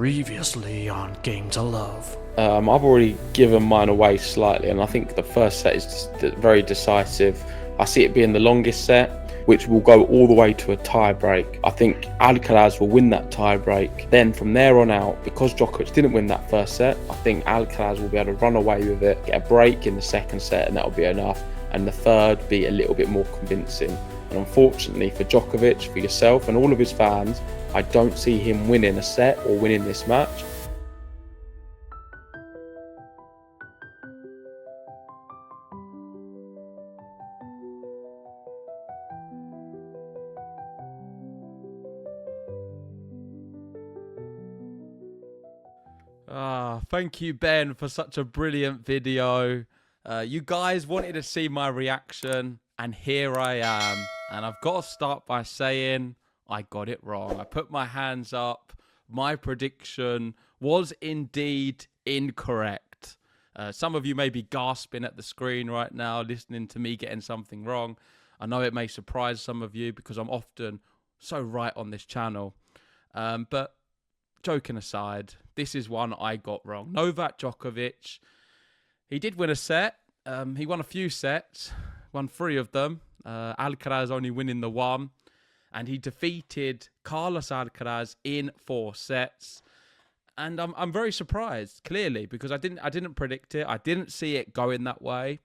Previously on Game to Love. I've already given mine away slightly, and I think the first set is very decisive. I see it being the longest set, which will go all the way to a tie-break. I think Alcaraz will win that tie-break. Then from there on out, because Djokovic didn't win that first set, I think Alcaraz will be able to run away with it, get a break in the second set, and that'll be enough. And the third be a little bit more convincing. And unfortunately for Djokovic, for yourself and all of his fans, I don't see him winning a set or winning this match. Thank you, Ben, for such a brilliant video. You guys wanted to see my reaction, and here I am. And I've got to start by saying I got it wrong. I put my hands up. My prediction was indeed incorrect. Some of you may be gasping at the screen right now, listening to me getting something wrong. I know it may surprise some of you because I'm often so right on this channel. But joking aside, this is one I got wrong. Novak Djokovic, he did win a set. He won a few sets, won 3 of them. Alcaraz only winning the 1. And he defeated Carlos Alcaraz in 4 sets. And I'm very surprised, clearly, because I didn't predict it. I didn't see it going that way.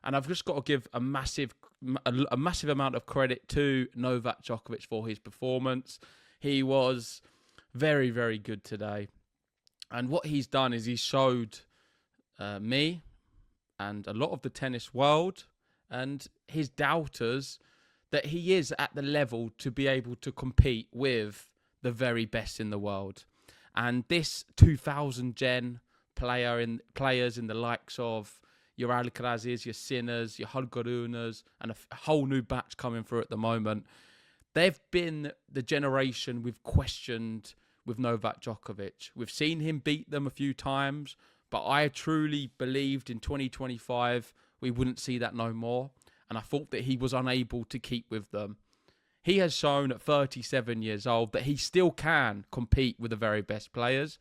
And I've just got to give a massive amount of credit to Novak Djokovic for his performance. He was very, very good today. And what he's done is he's showed me and a lot of the tennis world and his doubters that he is at the level to be able to compete with the very best in the world. And this 2000 gen players in the likes of your Alcarazes, your Sinners, your Hudgarunas, and a whole new batch coming through at the moment, they've been the generation we've questioned with Novak Djokovic. We've seen him beat them a few times, but I truly believed in 2025 we wouldn't see that no more. And I thought that he was unable to keep with them. He has shown at 37 years old that he still can compete with the very best players.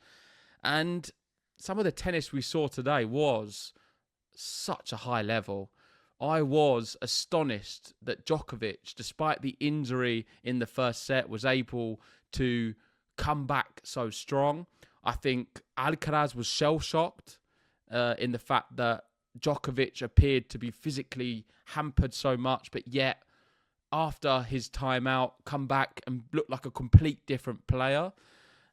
And some of the tennis we saw today was such a high level. I was astonished that Djokovic, despite the injury in the first set, was able to come back so strong. I think Alcaraz was shell-shocked in the fact that Djokovic appeared to be physically hampered so much, but yet after his timeout, come back and look like a complete different player.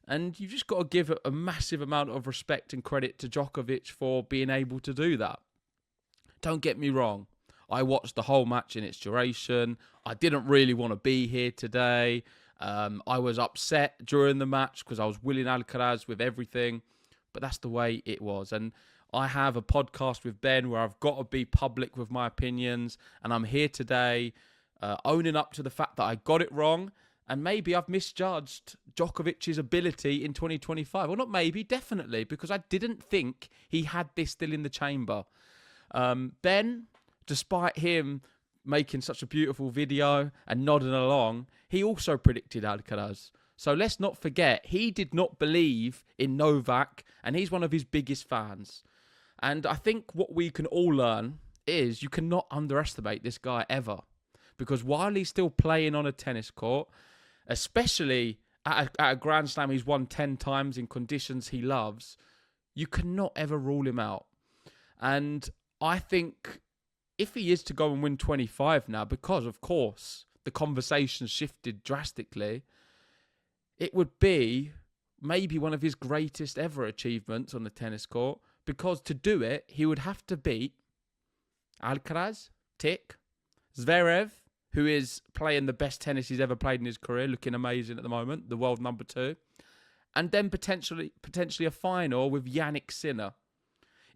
And you've just got to give a massive amount of respect and credit to Djokovic for being able to do that. Don't get me wrong. I watched the whole match in its duration. I didn't really want to be here today. I was upset during the match because I was willing Alcaraz with everything, but that's the way it was. And I have a podcast with Ben where I've got to be public with my opinions, and I'm here today owning up to the fact that I got it wrong, and maybe I've misjudged Djokovic's ability in 2025. Well, not maybe, definitely, because I didn't think he had this still in the chamber. Ben, despite him making such a beautiful video and nodding along, he also predicted Alcaraz. So let's not forget, he did not believe in Novak, and he's one of his biggest fans. And I think what we can all learn is you cannot underestimate this guy ever. Because while he's still playing on a tennis court, especially at a Grand Slam he's won 10 times in conditions he loves, you cannot ever rule him out. And I think if he is to go and win 25 now, because, of course, the conversation shifted drastically, it would be maybe one of his greatest ever achievements on the tennis court, because to do it, he would have to beat Alcaraz, tick, Zverev, who is playing the best tennis he's ever played in his career, looking amazing at the moment, the world number 2, and then potentially a final with Jannik Sinner.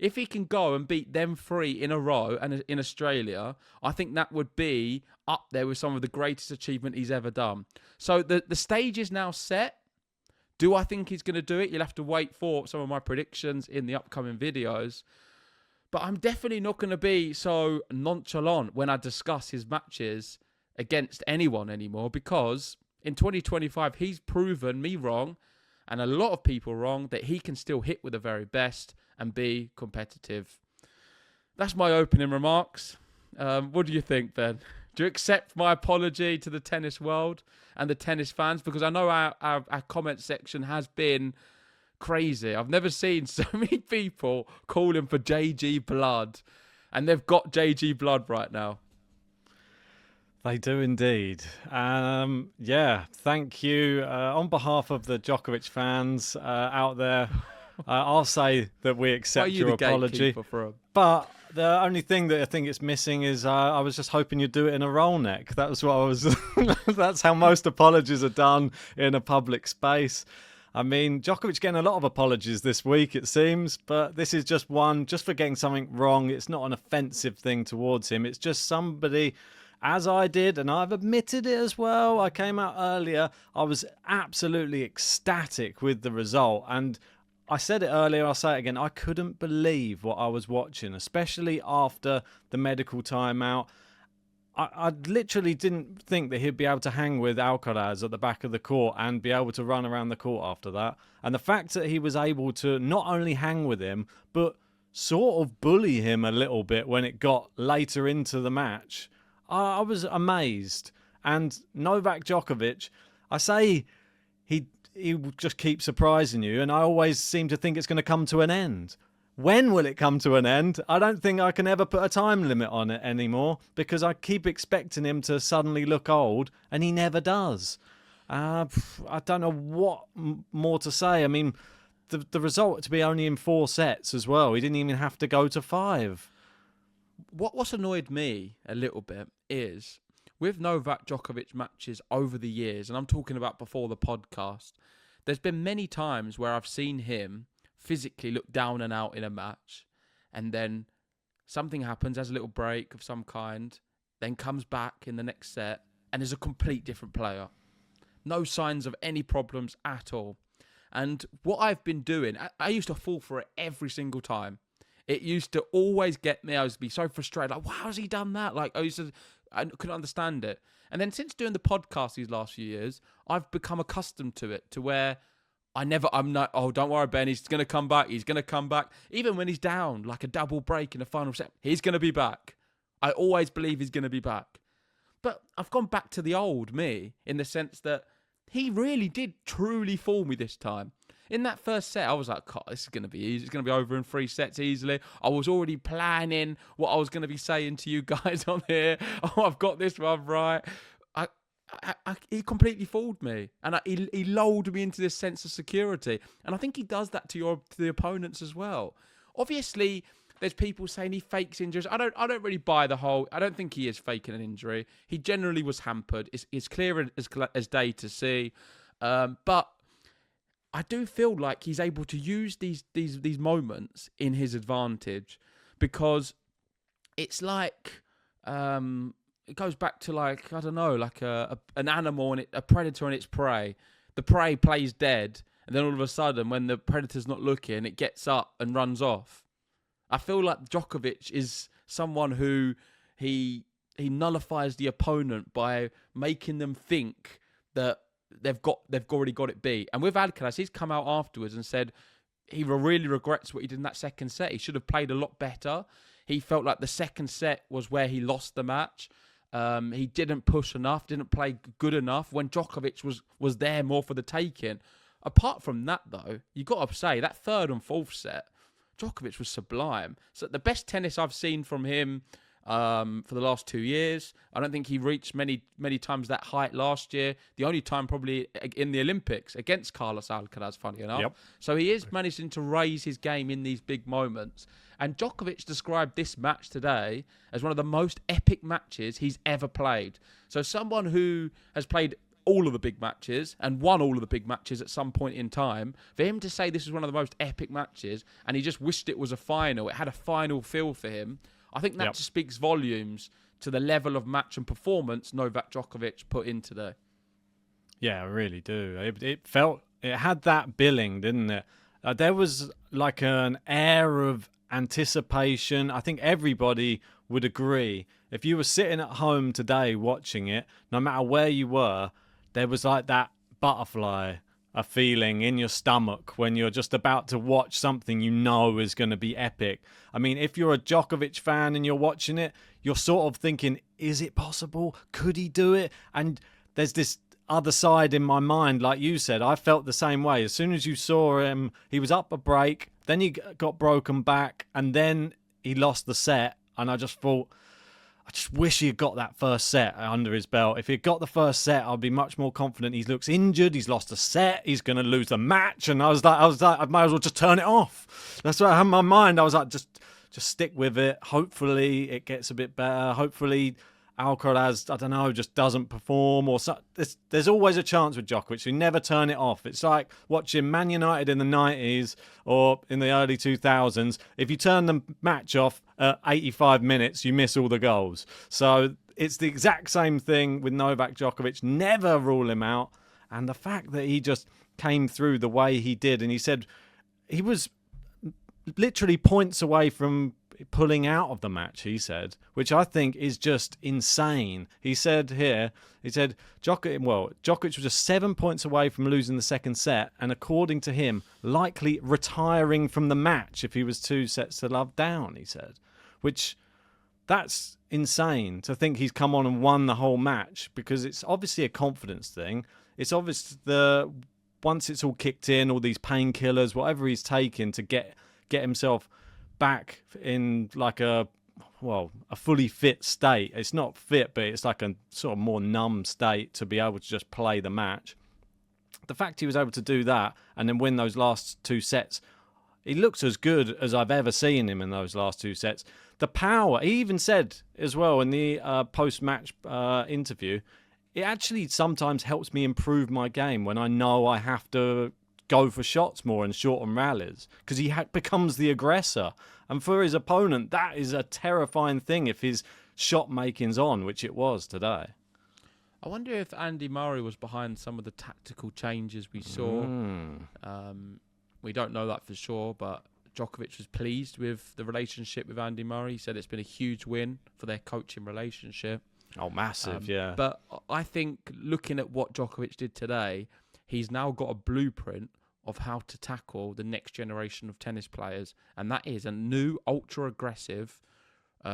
If he can go and beat them 3 in a row and in Australia, I think that would be up there with some of the greatest achievement he's ever done. So the stage is now set. Do I think he's going to do it? You'll have to wait for some of my predictions in the upcoming videos. But I'm definitely not going to be so nonchalant when I discuss his matches against anyone anymore, because in 2025, he's proven me wrong and a lot of people wrong, that he can still hit with the very best and be competitive. That's my opening remarks. What do you think, Ben? Do you accept my apology to the tennis world and the tennis fans? Because I know our comment section has been crazy. I've never seen so many people calling for JG Blood, and they've got JG Blood right now. They do indeed. Yeah, thank you. On behalf of the Djokovic fans out there, I'll say that we accept your apology. But the only thing that I think it's missing is I was just hoping you'd do it in a roll neck. That was what I was. That's how most apologies are done in a public space. I mean, Djokovic getting a lot of apologies this week, it seems, but this is just one, just for getting something wrong. It's not an offensive thing towards him. It's just somebody, as I did, and I've admitted it as well. I came out earlier. I was absolutely ecstatic with the result. And I said it earlier, I'll say it again. I couldn't believe what I was watching, especially after the medical timeout. I literally didn't think that he'd be able to hang with Alcaraz at the back of the court and be able to run around the court after that. And the fact that he was able to not only hang with him, but sort of bully him a little bit when it got later into the match, I was amazed. And Novak Djokovic, I say he just keeps surprising you, and I always seem to think it's going to come to an end. When will it come to an end? I don't think I can ever put a time limit on it anymore, because I keep expecting him to suddenly look old, and he never does. I don't know what more to say. I mean, the result to be only in 4 sets as well. He didn't even have to go to 5. What's annoyed me a little bit is, with Novak Djokovic matches over the years, and I'm talking about before the podcast, there's been many times where I've seen him physically look down and out in a match, and then something happens, has a little break of some kind, then comes back in the next set and is a complete different player. No signs of any problems at all. And what I've been doing, I used to fall for it every single time. It used to always get me. I used to be so frustrated. Like, wow, has he done that? Like, I couldn't understand it. And then since doing the podcast these last few years, I've become accustomed to it, to where I'm not, oh, don't worry, Ben, he's going to come back. He's going to come back. Even when he's down, like a double break in the final set, he's going to be back. I always believe he's going to be back. But I've gone back to the old me, in the sense that he really did truly fool me this time. In that first set, I was like, God, this is going to be easy. It's going to be over in 3 sets easily. I was already planning what I was going to be saying to you guys on here. Oh, I've got this one right. He completely fooled me, and he lulled me into this sense of security. And I think he does that to the opponents as well. Obviously, there's people saying he fakes injuries. I don't really buy the whole. I don't think he is faking an injury. He generally was hampered. It's clear as day to see. But I do feel like he's able to use these moments in his advantage, because it's like. It goes back to, like, I don't know, like an animal and a predator and its prey. The prey plays dead, and then all of a sudden, when the predator's not looking, it gets up and runs off. I feel like Djokovic is someone who he nullifies the opponent by making them think that they've already got it beat. And with Alcaraz, he's come out afterwards and said he really regrets what he did in that second set. He should have played a lot better. He felt like the second set was where he lost the match. He didn't push enough, didn't play good enough when Djokovic was there more for the taking. Apart from that, though, you got to say that third and fourth set, Djokovic was sublime. So the best tennis I've seen from him for the last 2 years. I don't think he reached many times that height last year. The only time probably in the Olympics against Carlos Alcaraz, funny enough. Yep. So he is managing to raise his game in these big moments. And Djokovic described this match today as one of the most epic matches he's ever played. So someone who has played all of the big matches and won all of the big matches at some point in time, for him to say this is one of the most epic matches and he just wished it was a final, it had a final feel for him, I think that just speaks volumes to the level of match and performance Novak Djokovic put in today. Yeah, I really do. It had that billing, didn't it? There was like an air of anticipation. I think everybody would agree. If you were sitting at home today watching it, no matter where you were, there was like that butterfly a feeling in your stomach when you're just about to watch something you know is going to be epic. I mean, if you're a Djokovic fan and you're watching it, you're sort of thinking, is it possible? Could he do it? And there's this other side in my mind, like you said. I felt the same way. As soon as you saw him, he was up a break, then he got broken back, and then he lost the set. And I just thought, I just wish he had got that first set under his belt. If he had got the first set, I'd be much more confident. He looks injured. He's lost a set. He's going to lose the match. And I was like, I might as well just turn it off. That's what I had in my mind. I was like, just stick with it. Hopefully it gets a bit better. Hopefully Alcaraz, I don't know, just doesn't perform or so. There's always a chance with Djokovic. You never turn it off. It's like watching Man United in the 90s or in the early 2000s. If you turn the match off at 85 minutes, you miss all the goals. So it's the exact same thing with Novak Djokovic. Never rule him out. And the fact that he just came through the way he did, and he said he was literally points away from pulling out of the match, he said, which I think is just insane. He said Djokovic was just 7 points away from losing the second set, and according to him, likely retiring from the match if he was 2 sets to love down, he said. Which, that's insane to think he's come on and won the whole match, because it's obviously a confidence thing. It's obvious once it's all kicked in, all these painkillers, whatever he's taken to get himself back in like a fully fit state. It's not fit, but it's like a sort of more numb state to be able to just play the match. The fact he was able to do that and then win those last 2 sets, he looks as good as I've ever seen him in those last 2 sets. The power, he even said as well in the post-match interview, it actually sometimes helps me improve my game when I know I have to go for shots more and shorten rallies, because he becomes the aggressor. And for his opponent, that is a terrifying thing if his shot making's on, which it was today. I wonder if Andy Murray was behind some of the tactical changes we saw. We don't know that for sure, but Djokovic was pleased with the relationship with Andy Murray. He said it's been a huge win for their coaching relationship. Oh, massive, yeah. But I think looking at what Djokovic did today, he's now got a blueprint of how to tackle the next generation of tennis players, and that is a new ultra-aggressive,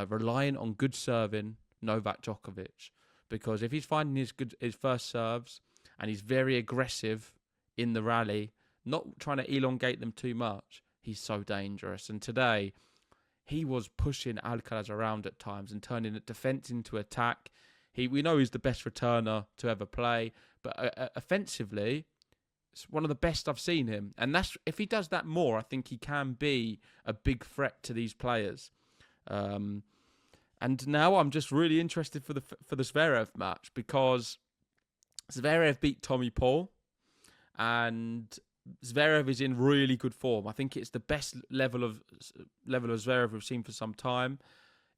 relying on good serving Novak Djokovic. Because if he's finding his first serves and he's very aggressive in the rally, not trying to elongate them too much, he's so dangerous. And today, he was pushing Alcaraz around at times and turning defense into attack. We know he's the best returner to ever play, but offensively, it's one of the best I've seen him. And if he does that more, I think he can be a big threat to these players. And now I'm just really interested for the Zverev match, because Zverev beat Tommy Paul, and Zverev is in really good form. I think it's the best level of Zverev we've seen for some time.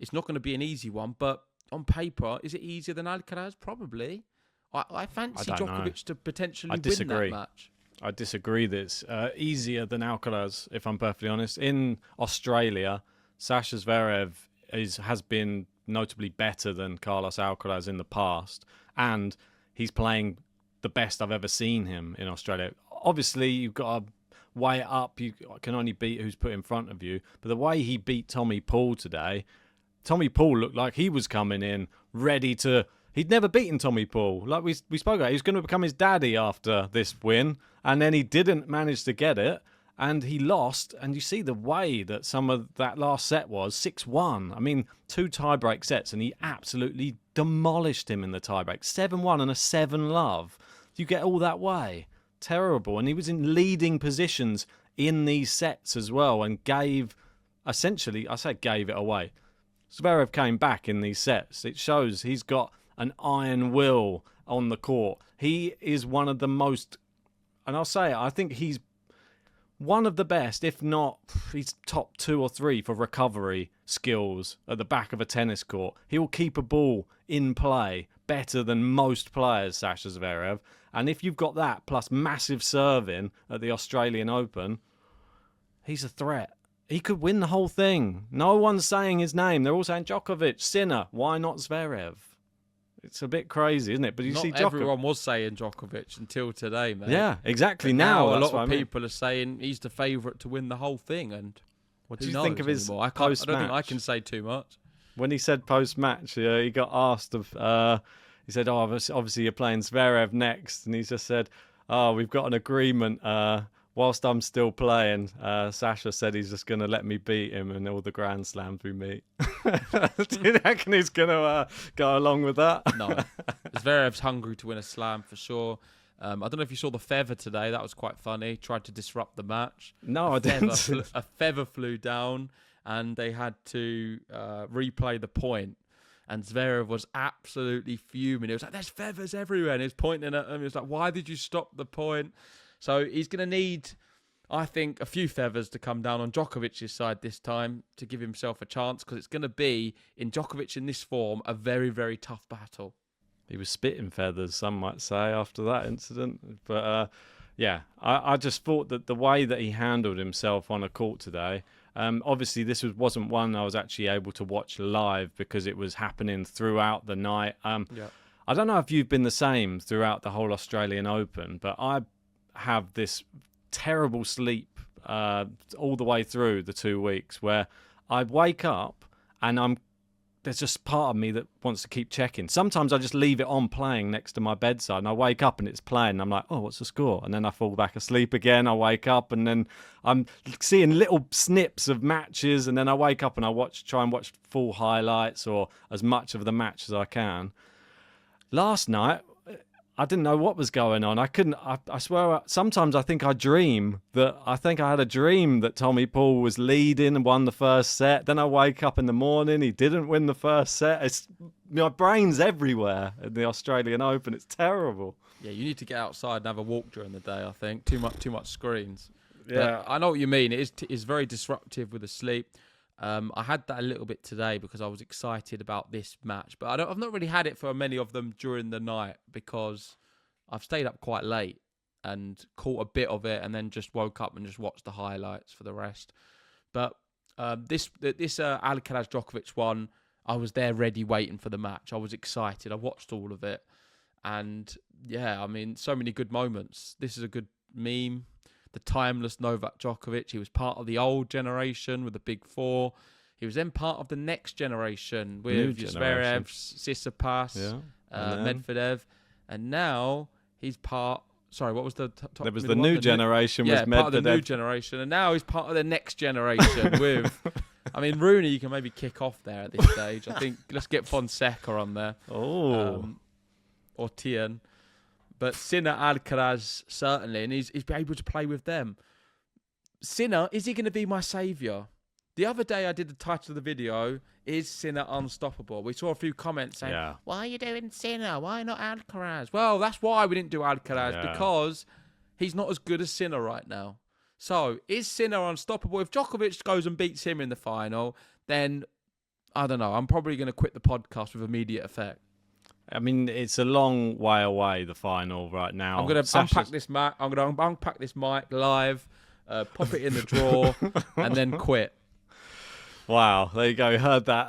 It's not going to be an easy one, but on paper, is it easier than Alcaraz? Probably. I fancy Djokovic to potentially win that match. I disagree that it's easier than Alcaraz, if I'm perfectly honest. In Australia, Sasha Zverev has been notably better than Carlos Alcaraz in the past, and he's playing the best I've ever seen him in Australia. Obviously, you've got to weigh it up. You can only beat who's put in front of you. But the way he beat Tommy Paul today, Tommy Paul looked like he was coming in ready to... He'd never beaten Tommy Paul. Like we spoke about, he was going to become his daddy after this win, and then he didn't manage to get it, and he lost. And you see the way that some of that last set was, 6-1. I mean, 2 tiebreak sets, and he absolutely demolished him in the tiebreak. 7-1 and a 7-love. You get all that way. Terrible. And he was in leading positions in these sets as well, and gave it away. Zverev came back in these sets. It shows he's got an iron will on the court. He is one of the most, and I'll say it, I think he's one of the best, if not, he's top 2 or 3 for recovery skills at the back of a tennis court. He will keep a ball in play better than most players, Sasha Zverev. And if you've got that, plus massive serving at the Australian Open, he's a threat. He could win the whole thing. No one's saying his name. They're all saying Djokovic, Sinner. Why not Zverev? It's a bit crazy, isn't it? But you Not see everyone was saying Djokovic until today, mate. Yeah, exactly. But now a that's lot what of I mean. people are saying he's the favourite to win the whole thing. And What who do you think knows of his anymore? I don't think I post-match? can say too much. When he said post-match, he got asked of. He said, "Oh, obviously you're playing Zverev next," and he just said, "Oh, we've got an agreement. Whilst I'm still playing, Sasha said he's just going to let me beat him in all the Grand Slams we meet." Do you reckon he's going to go along with that? No. Zverev's hungry to win a slam for sure. I don't know if you saw the feather today. That was quite funny. Tried to disrupt the match. No, I didn't. A feather flew down, and they had to replay the point. And Zverev was absolutely fuming. It was like, there's feathers everywhere. And he was pointing at him. He was like, why did you stop the point? So he's going to need, I think, a few feathers to come down on Djokovic's side this time to give himself a chance, because it's going to be, in Djokovic in this form, a very, very tough battle. He was spitting feathers, some might say, after that incident. But yeah, I just thought that the way that he handled himself on a court today, obviously this wasn't one I was actually able to watch live because it was happening throughout the night. I don't know if you've been the same throughout the whole Australian Open, but I have this terrible sleep all the way through the 2 weeks where I wake up and there's just part of me that wants to keep checking. Sometimes I just leave it on playing next to my bedside and I wake up and it's playing and I'm like, oh, what's the score? And then I fall back asleep again. I wake up and then I'm seeing little snips of matches, and then I wake up and I try and watch full highlights or as much of the match as I can. Last night, I didn't know what was going on. I swear, sometimes I think I had a dream that Tommy Paul was leading and won the first set. Then I wake up in the morning, he didn't win the first set. My brain's everywhere in the Australian Open. It's terrible. Yeah, you need to get outside and have a walk during the day, I think. Too much screens. Yeah. But I know what you mean. It is very disruptive with the sleep. I had that a little bit today because I was excited about this match, but I've not really had it for many of them during the night because I've stayed up quite late and caught a bit of it, and then just woke up and just watched the highlights for the rest. But this Alcaraz Djokovic one, I was there ready, waiting for the match. I was excited. I watched all of it, and yeah, I mean, so many good moments. This is a good meme. The timeless Novak Djokovic. He was part of the old generation with the big four. He was then part of the next generation with Zverev, Tsitsipas, Medvedev. And now he's part... Sorry, what was the top? There was the new generation with Medvedev. Yeah, part of the new generation. And now he's part of the next generation with... I mean, Rooney, you can maybe kick off there at this stage. I think let's get Fonseca on there. Oh. Or Tien. But Sinner, Alcaraz, certainly, and he's able to play with them. Sinner, is he going to be my saviour? The other day I did the title of the video, is Sinner unstoppable? We saw a few comments saying, why are you doing Sinner? Why not Alcaraz? Well, that's why we didn't do Alcaraz, because he's not as good as Sinner right now. So, is Sinner unstoppable? If Djokovic goes and beats him in the final, then, I don't know, I'm probably going to quit the podcast with immediate effect. I mean, it's a long way away, the final right now. I'm going to unpack this mic. I'm going to unpack this mic live, pop it in the drawer, and then quit. Wow, there you go. You heard that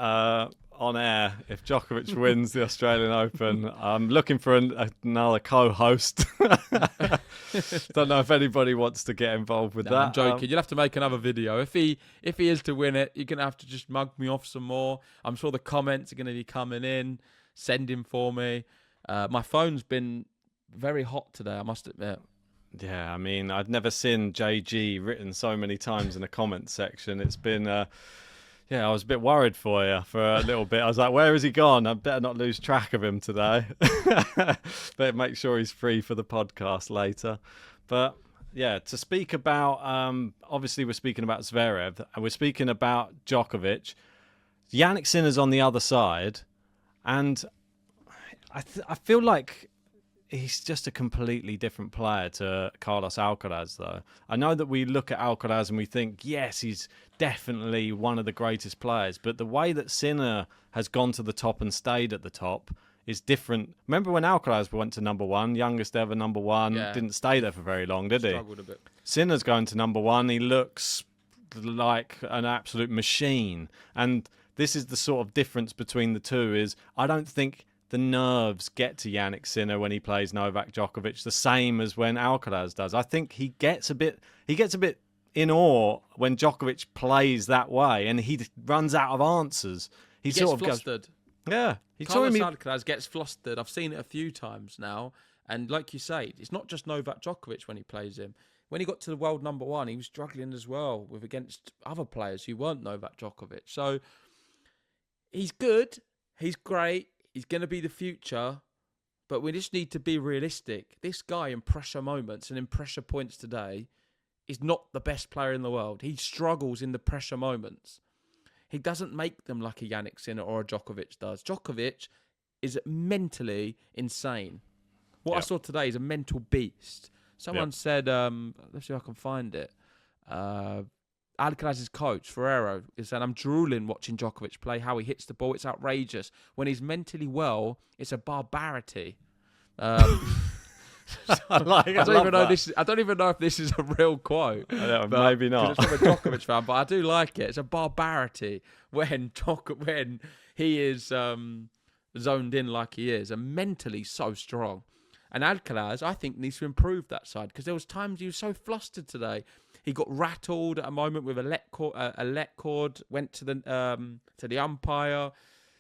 on air. If Djokovic wins the Australian Open, I'm looking for another co-host. Don't know if anybody wants to get involved with that. I'm joking. You'll have to make another video. If he is to win it, you're going to have to just mug me off some more. I'm sure the comments are going to be coming in. Send him for me. My phone's been very hot today, I must admit. Yeah, I mean, I've never seen JG written so many times in the comment section. It's been, I was a bit worried for you for a little bit. I was like, where has he gone? I better not lose track of him today. But make sure he's free for the podcast later. But yeah, to speak about, obviously we're speaking about Zverev, and we're speaking about Djokovic. Jannik Sinner's on the other side. And I feel like he's just a completely different player to Carlos Alcaraz, though. I know that we look at Alcaraz and we think, yes, he's definitely one of the greatest players. But the way that Sinner has gone to the top and stayed at the top is different. Remember when Alcaraz went to number one, youngest ever number one, didn't stay there for very long, did he? Struggled a bit. Sinner's going to number one. He looks like an absolute machine. And this is the sort of difference between the two is I don't think the nerves get to Jannik Sinner when he plays Novak Djokovic, the same as when Alcaraz does. I think he gets a bit in awe when Djokovic plays that way, and he runs out of answers. He gets flustered. Yeah. Carlos Alcaraz gets flustered. I've seen it a few times now. And like you say, it's not just Novak Djokovic when he plays him. When he got to the world number one, he was struggling as well against other players who weren't Novak Djokovic. So he's good. He's great. He's going to be the future. But we just need to be realistic. This guy in pressure moments and in pressure points today is not the best player in the world. He struggles in the pressure moments. He doesn't make them like a Jannik Sinner or a Djokovic does. Djokovic is mentally insane. What I saw today is a mental beast. Someone said, let's see if I can find it. Alcaraz's coach, Ferrero, is saying, I'm drooling watching Djokovic play, how he hits the ball. It's outrageous. When he's mentally well, it's a barbarity. I don't even know if this is a real quote. Maybe not. It's from a Djokovic fan, but I do like it. It's a barbarity when he is zoned in like he is and mentally so strong. And Alcaraz, I think, needs to improve that side because there was times he was so flustered today. He got rattled at a moment with a let cord, went to the umpire.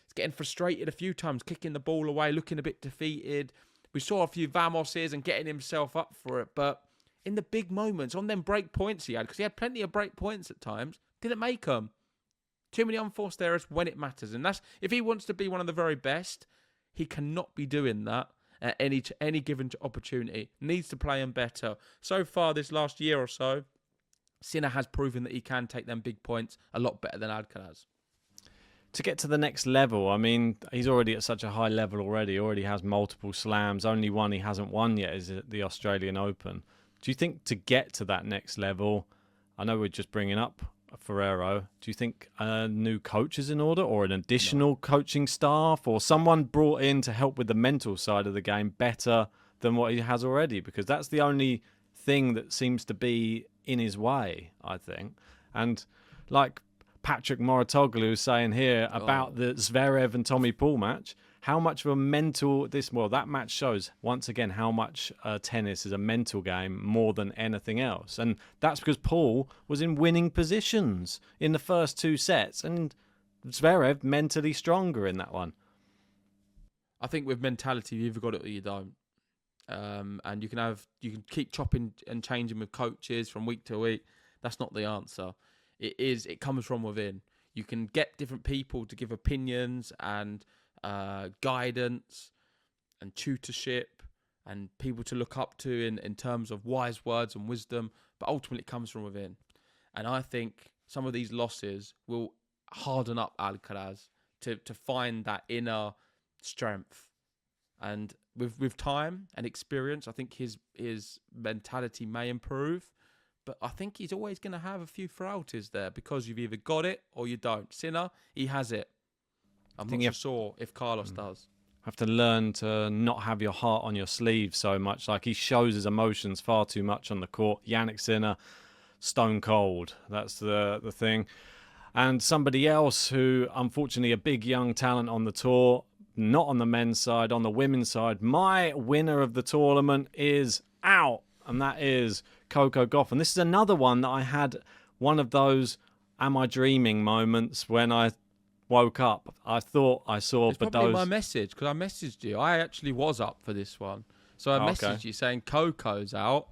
He's getting frustrated a few times, kicking the ball away, looking a bit defeated. We saw a few Vamoses and getting himself up for it. But in the big moments, on them break points he had, because he had plenty of break points at times, didn't make them. Too many unforced errors when it matters. And that's if he wants to be one of the very best, he cannot be doing that at any given opportunity. Needs to play them better. So far this last year or so, Sinner has proven that he can take them big points a lot better than Alcaraz. To get to the next level, I mean, he's already at such a high level already. He already has multiple slams. Only one he hasn't won yet is at the Australian Open. Do you think to get to that next level, I know we're just bringing up Ferrero, do you think a new coach is in order or an additional coaching staff or someone brought in to help with the mental side of the game better than what he has already? Because that's the only thing that seems to be in his way, I think. And like Patrick Moratoglu saying here about the Zverev and Tommy Paul match, how much of a mental that match shows once again how much tennis is a mental game more than anything else. And that's because Paul was in winning positions in the first two sets and Zverev mentally stronger in that one. I think with mentality, you either got it or you don't. And you can keep chopping and changing with coaches from week to week. That's not the answer. It comes from within. You can get different people to give opinions and guidance and tutorship and people to look up to in terms of wise words and wisdom, but ultimately it comes from within. And I think some of these losses will harden up Alcaraz to find that inner strength. And with time and experience, I think his mentality may improve. But I think he's always going to have a few frailties there because you've either got it or you don't. Sinner, he has it. I'm not sure if Carlos does. Have to learn to not have your heart on your sleeve so much. Like he shows his emotions far too much on the court. Jannik Sinner, stone cold. That's the thing. And somebody else who, unfortunately, a big young talent on the tour, not on the men's side, on the women's side. My winner of the tournament is out, and that is Coco Gauff. And this is another one that I had one of those am I dreaming moments when I woke up. I thought I saw It's probably my message, because I messaged you. I actually was up for this one. So I messaged you saying Coco's out.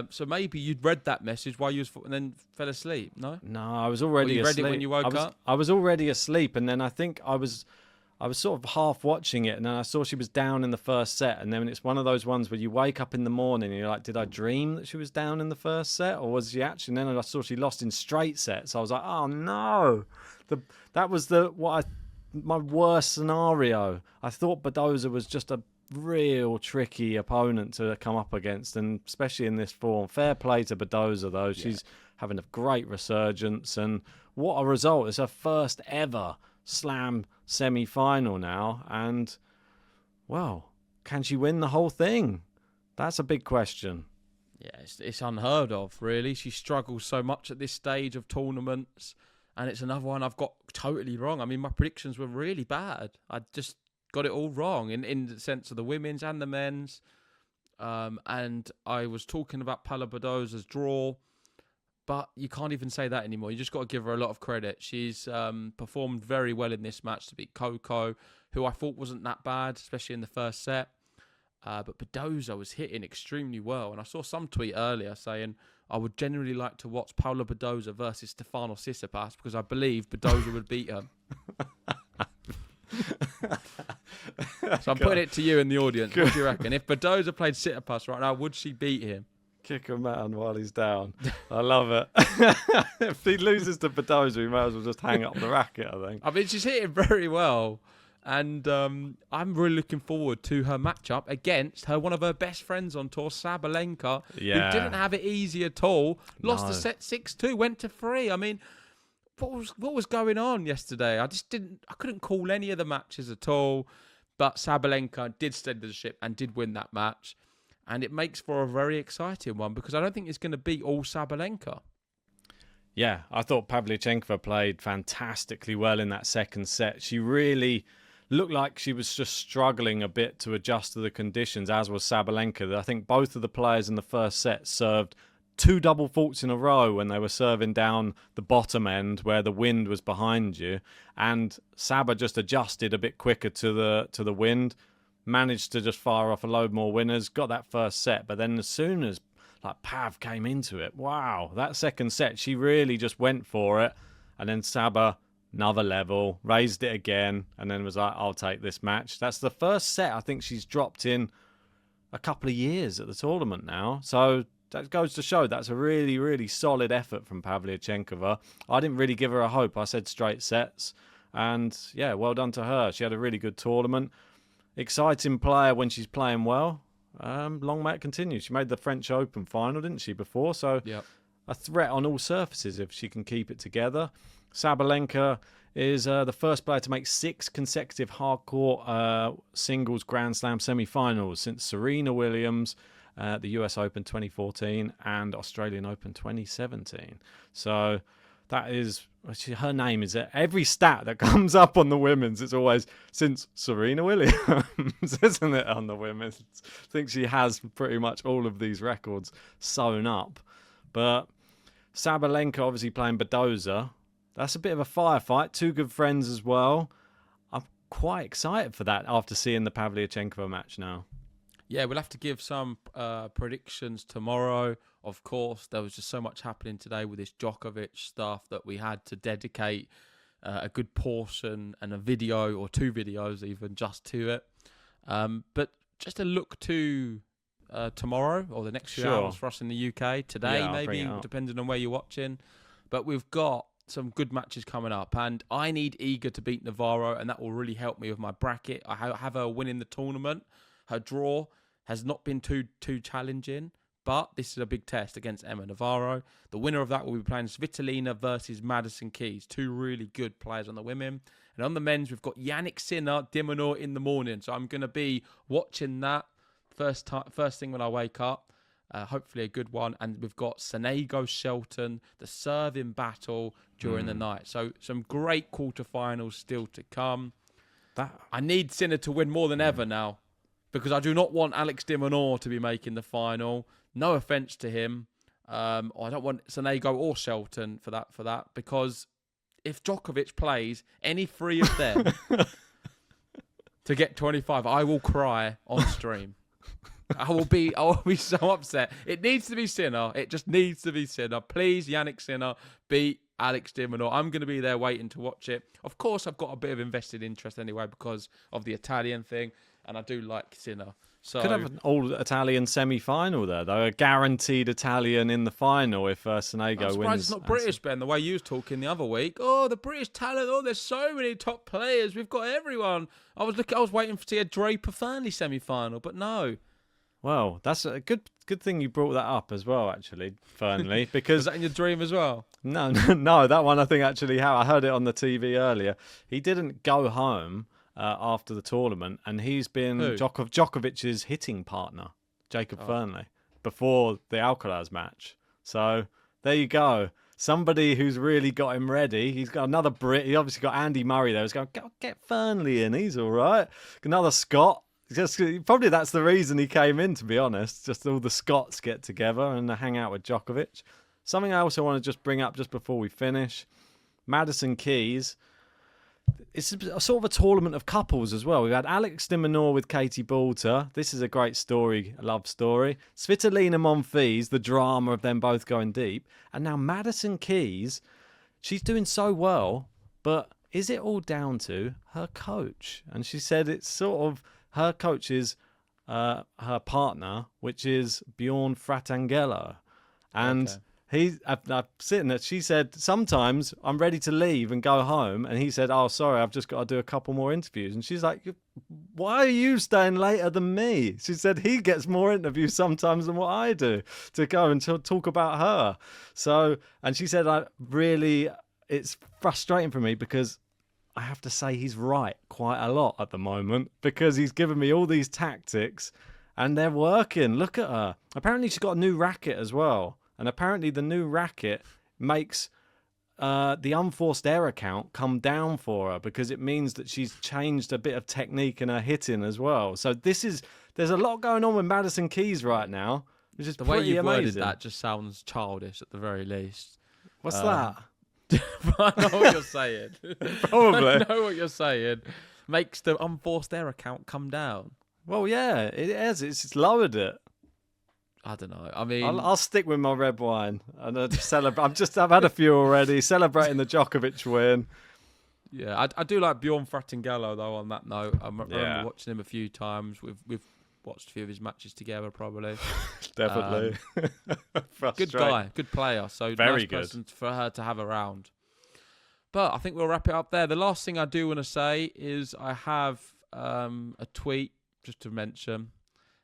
So maybe you'd read that message while you was and then fell asleep, no? No, I was already asleep. You read it when you woke up? I was already asleep, and then I think I was sort of half watching it, and then I saw she was down in the first set, and then it's one of those ones where you wake up in the morning and you're like, did I dream that she was down in the first set, or was she actually? And then I saw she lost in straight sets. I was like, oh no, that was my worst scenario. I thought Badosa was just a real tricky opponent to come up against, and especially in this form. Fair play to Badosa though. She's having a great resurgence, and what a result. It's her first ever Slam semi-final now, and well, can she win the whole thing? That's a big question. Yeah, it's unheard of, really. She struggles so much at this stage of tournaments, and it's another one I've got totally wrong. I mean, my predictions were really bad. I just got it all wrong in the sense of the women's and the men's. And I was talking about Paula Badosa's draw, but you can't even say that anymore. You just got to give her a lot of credit. She's performed very well in this match to beat Coco, who I thought wasn't that bad, especially in the first set. But Badosa was hitting extremely well. And I saw some tweet earlier saying, I would generally like to watch Paula Badosa versus Stefanos Tsitsipas because I believe Badosa would beat her. So I'm putting it to you in the audience. What do you reckon? If Badosa played Tsitsipas right now, would she beat him? Kick a man while he's down. I love it. If he loses to Badosa, he might as well just hang up the racket, I think. I mean, she's hitting very well. And I'm really looking forward to her matchup against one of her best friends on tour, Sabalenka, who didn't have it easy at all. Lost the set 6-2, went to 3. I mean, what was going on yesterday? I couldn't call any of the matches at all. But Sabalenka did steady the ship and did win that match. And it makes for a very exciting one because I don't think it's going to be all Sabalenka. Yeah, I thought Pavlyuchenkova played fantastically well in that second set. She really looked like she was just struggling a bit to adjust to the conditions, as was Sabalenka. I think both of the players in the first set served 2 double faults in a row when they were serving down the bottom end where the wind was behind you. And Saba just adjusted a bit quicker to the wind, managed to just fire off a load more winners, got that first set. But then as soon as Pav came into it, wow, that second set, she really just went for it. And then Saba, another level, raised it again, and then was like, I'll take this match. That's the first set I think she's dropped in a couple of years at the tournament now. So that goes to show that's a really, really solid effort from Pavlyuchenkova. I didn't really give her a hope. I said straight sets. And yeah, well done to her. She had a really good tournament. Exciting player when she's playing well. Long may it continue. She made the French Open final, didn't she, before? So a threat on all surfaces if she can keep it together. Sabalenka is the first player to make 6 consecutive hardcourt singles Grand Slam semi-finals since Serena Williams, the US Open 2014 and Australian Open 2017. So that is, her name is every stat that comes up on the women's. It's always since Serena Williams, isn't it, on the women's? I think she has pretty much all of these records sewn up. But Sabalenka obviously playing Badosa. That's a bit of a firefight. 2 good friends as well. I'm quite excited for that after seeing the Pavlyuchenkova match now. Yeah, we'll have to give some predictions tomorrow. Of course, there was just so much happening today with this Djokovic stuff that we had to dedicate a good portion and a video or 2 videos even just to it. But just a look to tomorrow or the next few hours for us in the UK. Today, maybe, depending on where you're watching. But we've got some good matches coming up. And I need Iga to beat Navarro, and that will really help me with my bracket. I have her winning the tournament. Her draw has not been too challenging, but this is a big test against Emma Navarro. The winner of that will be playing Svitolina versus Madison Keys, 2 really good players on the women. And on the men's, we've got Yannick Sinner, Dimonor in the morning. So I'm going to be watching that first thing when I wake up. Hopefully a good one. And we've got Sonego Shelton, the serving battle during the night. So some great quarterfinals still to come. I need Sinner to win more than ever now, because I do not want Alex de Minaur to be making the final. No offence to him. I don't want Sonego or Shelton for that, because if Djokovic plays any 3 of them to get 25, I will cry on stream. I will be so upset. It needs to be Sinner. It just needs to be Sinner. Please, Yannick Sinner, beat Alex de Minaur. I'm going to be there waiting to watch it. Of course, I've got a bit of invested interest anyway because of the Italian thing, and I do like Sinner. So could have an all-Italian semi-final there, though. A guaranteed Italian in the final if Sonego wins. I'm surprised it's not British, Ben, the way you was talking the other week. Oh, the British talent. Oh, there's so many top players. We've got everyone. I was waiting to see a Draper Fearnley semi-final, but no. Well, that's a good thing you brought that up as well, actually, Fearnley. Because was that in your dream as well? No, that one I think actually I heard it on the TV earlier. He didn't go home after the tournament, and he's been Djokovic's hitting partner, Jacob Fearnley, before the Alcaraz match. So there you go. somebody who's really got him ready. He's got another Brit. He obviously got Andy Murray there. He's going, get Fernley in. He's all right. Another Scot. Probably that's the reason he came in, to be honest. Just all the Scots get together and hang out with Djokovic. Something I also want to just bring up just before we finish. Madison Keys. It's a sort of a tournament of couples as well. We've had Alex de Minaur with Katie Boulter. This is a great story, a love story. Svitolina Monfils, the drama of them both going deep. And now Madison Keys, she's doing so well, but is it all down to her coach? And she said it's sort of her coach is her partner, which is Bjorn Fratangelo. And I'm sitting there, she said, sometimes I'm ready to leave and go home. And he said, oh, sorry, I've just got to do a couple more interviews. And she's like, why are you staying later than me? She said he gets more interviews sometimes than what I do to go and talk about her. So, and she said, it's frustrating for me because I have to say he's right quite a lot at the moment because he's given me all these tactics and they're working. Look at her. Apparently she's got a new racket as well. And apparently the new racket makes the unforced error count come down for her because it means that she's changed a bit of technique in her hitting as well. So there's a lot going on with Madison Keys right now, which is pretty amazing. The way you've worded that just sounds childish at the very least. What's that? I know what you're saying. Probably. I know what you're saying. Makes the unforced error count come down. Well, yeah, it has. It's lowered it. I don't know. I mean, I'll stick with my red wine and celebrate. I've had a few already, celebrating the Djokovic win. Yeah, I do like Bjorn Fratangelo though. On that note, I remember watching him a few times. We've watched a few of his matches together, probably. Definitely. Good guy, good player. So very nice good person for her to have around. But I think we'll wrap it up there. The last thing I do want to say is I have a tweet just to mention.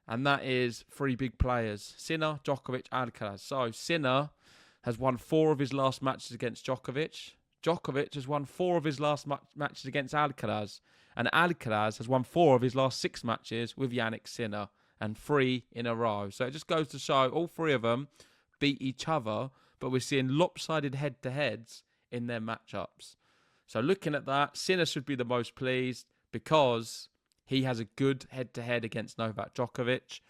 And that is 3 big players. Sinner, Djokovic, Alcaraz. So Sinner has won 4 of his last matches against Djokovic. Djokovic has won 4 of his last matches against Alcaraz. And Alcaraz has won 4 of his last 6 matches with Jannik Sinner. And 3 in a row. So it just goes to show all 3 of them beat each other. But we're seeing lopsided head-to-heads in their matchups. So looking at that, Sinner should be the most pleased because he has a good head-to-head against Novak Djokovic.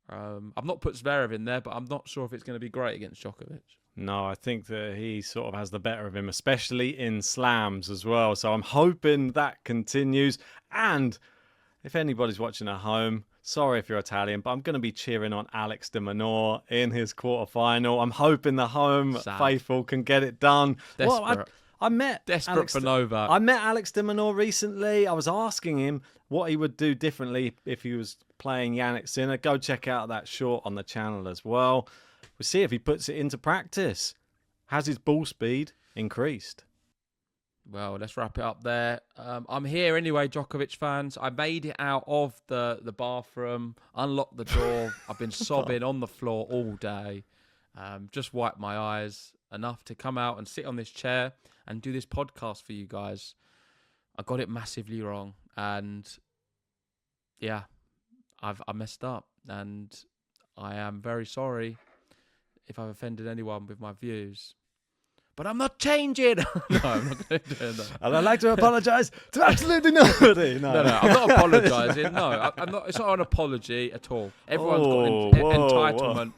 I've not put Zverev in there, but I'm not sure if it's going to be great against Djokovic. No, I think that he sort of has the better of him, especially in slams as well. So I'm hoping that continues. And if anybody's watching at home, sorry if you're Italian, but I'm going to be cheering on Alex de Minaur in his quarterfinal. I'm hoping the home faithful can get it done. Desperate. Desperate for Novak. I met Alex de Minaur recently. I was asking him what he would do differently if he was playing Jannik Sinner. Go check out that short on the channel as well. We'll see if he puts it into practice. Has his ball speed increased? Well, let's wrap it up there. I'm here anyway, Djokovic fans. I made it out of the bathroom, unlocked the door. I've been sobbing on the floor all day. Just wiped my eyes enough to come out and sit on this chair and do this podcast for you guys. I got it massively wrong. And yeah, I messed up. And I am very sorry if I've offended anyone with my views. But I'm not changing. No, I'm not going to do that. And I'd like to apologise to absolutely nobody. No, I'm not apologising. No, I'm not. It's not an apology at all. Everyone's got an entitlement.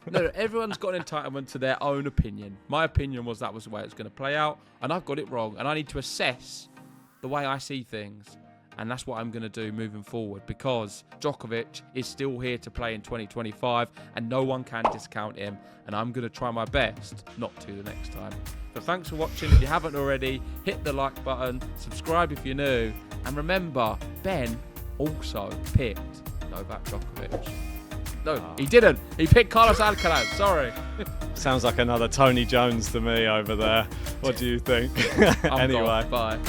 No, everyone's got an entitlement to their own opinion. My opinion was that was the way it's going to play out, and I've got it wrong. And I need to assess the way I see things. And that's what I'm going to do moving forward because Djokovic is still here to play in 2025 and no one can discount him. And I'm going to try my best not to the next time. So thanks for watching. If you haven't already, hit the like button, subscribe if you're new. And remember, Ben also picked Novak Djokovic. No, he didn't. He picked Carlos Alcaraz. Sorry. Sounds like another Tony Jones to me over there. What do you think? I'm anyway. Gone. Bye.